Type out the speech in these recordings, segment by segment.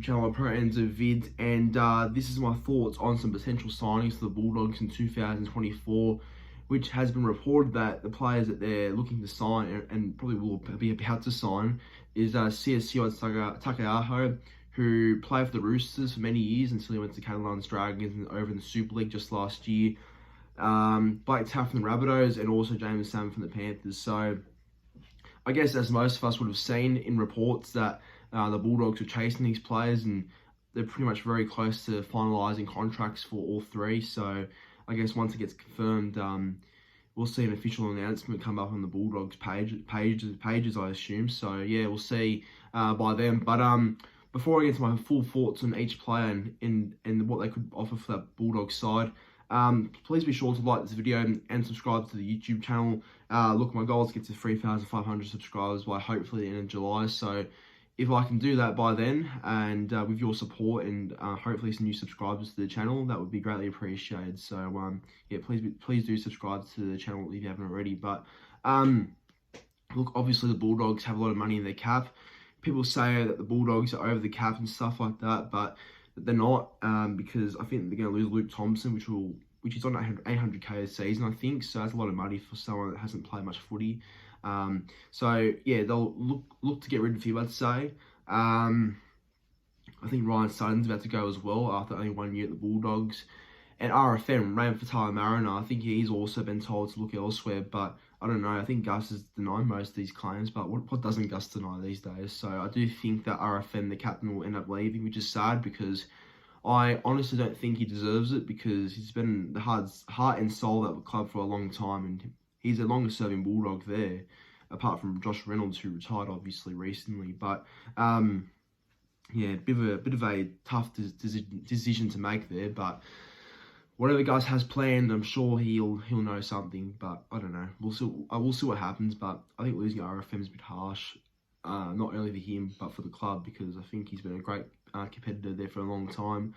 YouTube channel, Pro Enzo Vids, and this is my thoughts on some potential signings for the Bulldogs in 2024, which has been reported that the players that they're looking to sign and probably will be about to sign is Siosiua Taukeiaho, who played for the Roosters for many years until he went to Catalan's Dragons and over in the Super League just last year. Blake Taaffe from the Rabbitohs, and also Jaeman Salmon from the Panthers. So I guess, as most of us would have seen in reports, that the Bulldogs were chasing these players, and they're pretty much very close to finalising contracts for all three. So I guess once it gets confirmed, we'll see an official announcement come up on the Bulldogs pages, I assume. So yeah, we'll see by then. But before I get to my full thoughts on each player and what they could offer for that Bulldogs side, please be sure to like this video and subscribe to the YouTube channel. Look, my goal is to get to 3,500 subscribers by hopefully the end of July. So if I can do that by then, and with your support and hopefully some new subscribers to the channel, that would be greatly appreciated. So yeah, please do subscribe to the channel if you haven't already. But look, obviously the Bulldogs have a lot of money in their cap. People say that the Bulldogs are over the cap and stuff like that, but they're not, because I think they're going to lose Luke Thompson, which is on 800k a season, I think. So that's a lot of money for someone that hasn't played much footy. So yeah, they'll look to get rid of him, I'd say. I think Ryan Sutton's about to go as well after only 1 year at the Bulldogs. And RFM, Raymond Faitala-Mariner, I think he's also been told to look elsewhere, but I don't know. I think Gus has denied most of these claims, but what doesn't Gus deny these days? So I do think that RFM, the captain, will end up leaving, which is sad, because I honestly don't think he deserves it, because he's been the heart and soul of the club for a long time, and he's the longest serving Bulldog there, apart from Josh Reynolds, who retired obviously recently. But yeah, bit of a tough decision to make there. But whatever Gus has planned, I'm sure he'll know something. But I don't know. We'll see what happens. But I think losing RFM is a bit harsh, not only for him but for the club, because I think he's been a great competitor there for a long time.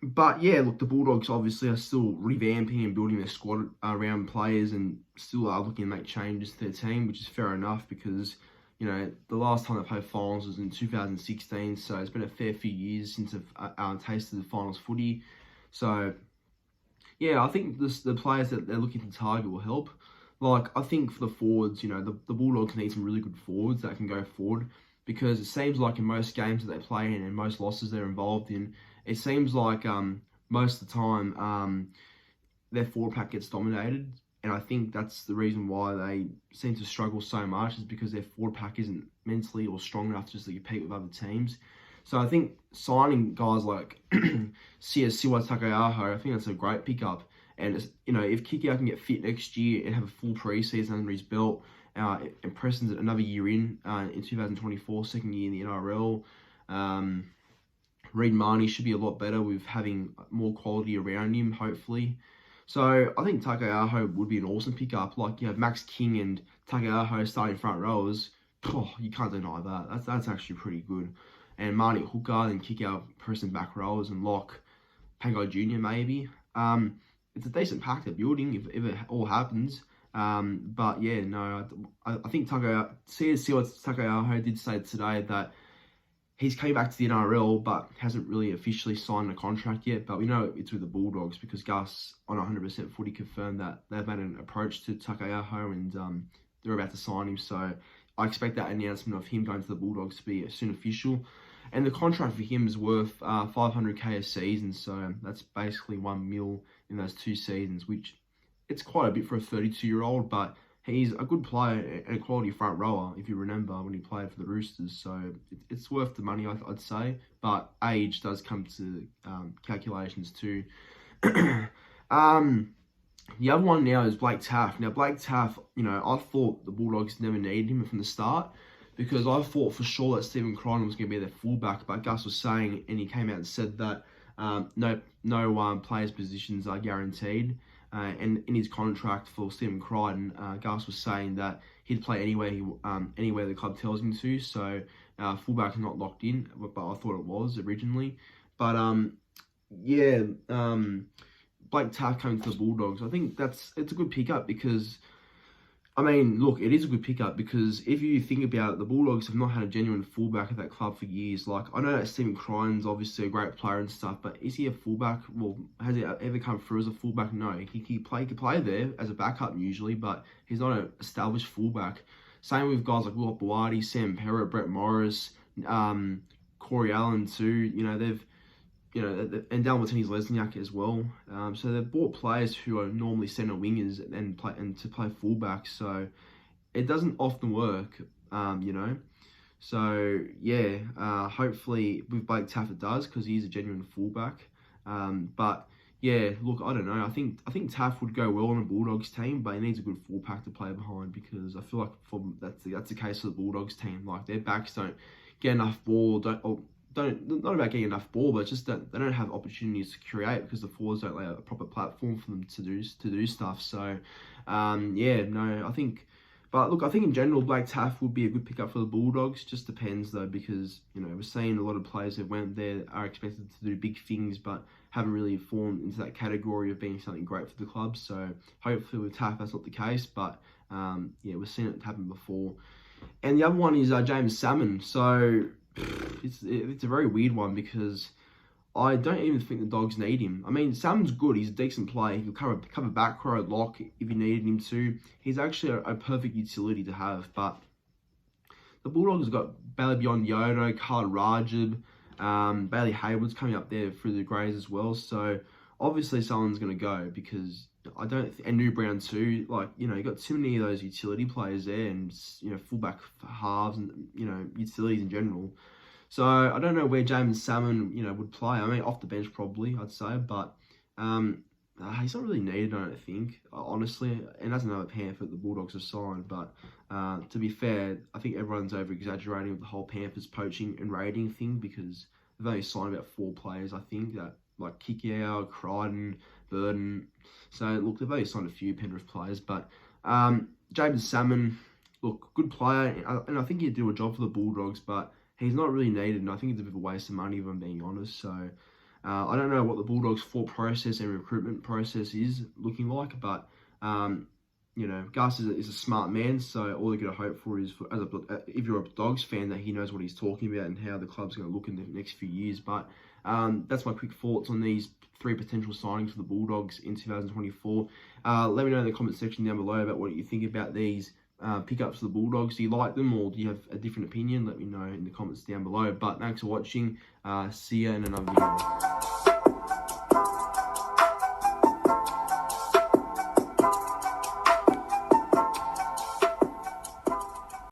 But yeah, look, the Bulldogs obviously are still revamping and building their squad around players, and still are looking to make changes to their team, which is fair enough, because, you know, the last time they played finals was in 2016, so it's been a fair few years since they've tasted the finals footy. So yeah, I think the players that they're looking to target will help. Like, I think for the forwards, you know, the Bulldogs need some really good forwards that can go forward, because it seems like in most games that they play in and most losses they're involved in, it seems like most of the time their forward pack gets dominated. And I think that's the reason why they seem to struggle so much, is because their forward pack isn't mentally or strong enough just to compete with other teams. So I think signing guys like Siosiua Taukeiaho, I think that's a great pickup. And, you know, if Kikau can get fit next year and have a full pre-season under his belt, and Preston's another year in 2024, second year in the NRL, Reid Marnie should be a lot better with having more quality around him, hopefully. So I think Taukeiaho would be an awesome pickup. Like, you have Max King and Taukeiaho starting front rowers. Oh, you can't deny that. That's actually pretty good. And Marnie at hooker, and Kikau Preston back rowers, and Lock Pangai Jr. maybe. It's a decent pack they're building if it all happens. But yeah, no, I think Taukeiaho did say today that he's coming back to the NRL, but hasn't really officially signed a contract yet. But we know it's with the Bulldogs, because Gus on 100% footy confirmed that they've made an approach to Taukeiaho, and they're about to sign him. So I expect that announcement of him going to the Bulldogs to be soon official. And the contract for him is worth 500k a season, so that's basically $1 million in those 2 seasons, which it's quite a bit for a 32-year-old, but he's a good player and a quality front rower, if you remember when he played for the Roosters. So it's worth the money, I'd say. But age does come to calculations too. The other one now is Blake Taaffe. Now, Blake Taaffe, you know, I thought the Bulldogs never needed him from the start, because I thought for sure that Stephen Crichton was going to be their fullback. But Gus was saying, and he came out and said that no players' positions are guaranteed. And in his contract for Stephen Crichton, Gus was saying that he'd play anywhere the club tells him to. So fullback is not locked in, but I thought it was originally. But yeah, Blake Taaffe coming to the Bulldogs, I think it's a good pickup, because I mean, look, it is a good pickup because if you think about it, the Bulldogs have not had a genuine fullback at that club for years. Like, I know that Stephen Crichton's obviously a great player and stuff, but is he a fullback? Well, has he ever come through as a fullback? No. He could play there as a backup usually, but he's not an established fullback. Same with guys like Will Buardi, Sam Perra, Brett Morris, Corey Allen too. And Dal Martini's Lesniak as well. So they've bought players who are normally centre wingers and to play fullback. So it doesn't often work, So yeah, hopefully with Blake Taaffe it does because he's a genuine fullback. But yeah, look, I don't know. I think Taff would go well on a Bulldogs team, but he needs a good fullback to play behind because I feel like that's the case for the Bulldogs team. Like their backs don't get enough ball, not about getting enough ball, but just that they don't have opportunities to create because the forwards don't lay a proper platform for them to do stuff. So, I think. But look, I think in general, Blake Taaffe would be a good pickup for the Bulldogs. Just depends though, because we're seeing a lot of players that went there are expected to do big things, but haven't really fallen into that category of being something great for the club. So hopefully with Taaffe that's not the case, but we've seen it happen before. And the other one is Jaeman Salmon. So it's a very weird one because I don't even think the Dogs need him. I mean, Salmon's good. He's a decent player. He can cover back row, lock if you needed him to. He's actually a perfect utility to have. But the Bulldogs have got Bailey Beyond Yodo, Carl Rajab, Bailey Hayward's coming up there through the grades as well. So obviously someone's going to go because and New Brown too. Like, you got too many of those utility players there and, fullback halves and, utilities in general. So I don't know where Jaeman Salmon, would play. I mean, off the bench probably, I'd say, but he's not really needed, I don't think, honestly. And that's another Panther the Bulldogs have signed. But to be fair, I think everyone's over-exaggerating with the whole Panthers poaching and raiding thing because they've only signed about 4 players, I think, that like Kikiao, Crichton, Burden. So, look, they've only signed a few Penrith players. But Jaeman Salmon, look, good player. And I think he'd do a job for the Bulldogs, but he's not really needed, and I think it's a bit of a waste of money if I'm being honest. So I don't know what the Bulldogs' thought process and recruitment process is looking like, but Gus is a smart man, so all they're going to hope for is, if you're a Dogs fan, that he knows what he's talking about and how the club's going to look in the next few years. But that's my quick thoughts on these 3 potential signings for the Bulldogs in 2024. Let me know in the comment section down below about what you think about these pickups for the Bulldogs. Do you like them or do you have a different opinion? Let me know in the comments down below. But thanks for watching. See you in another video.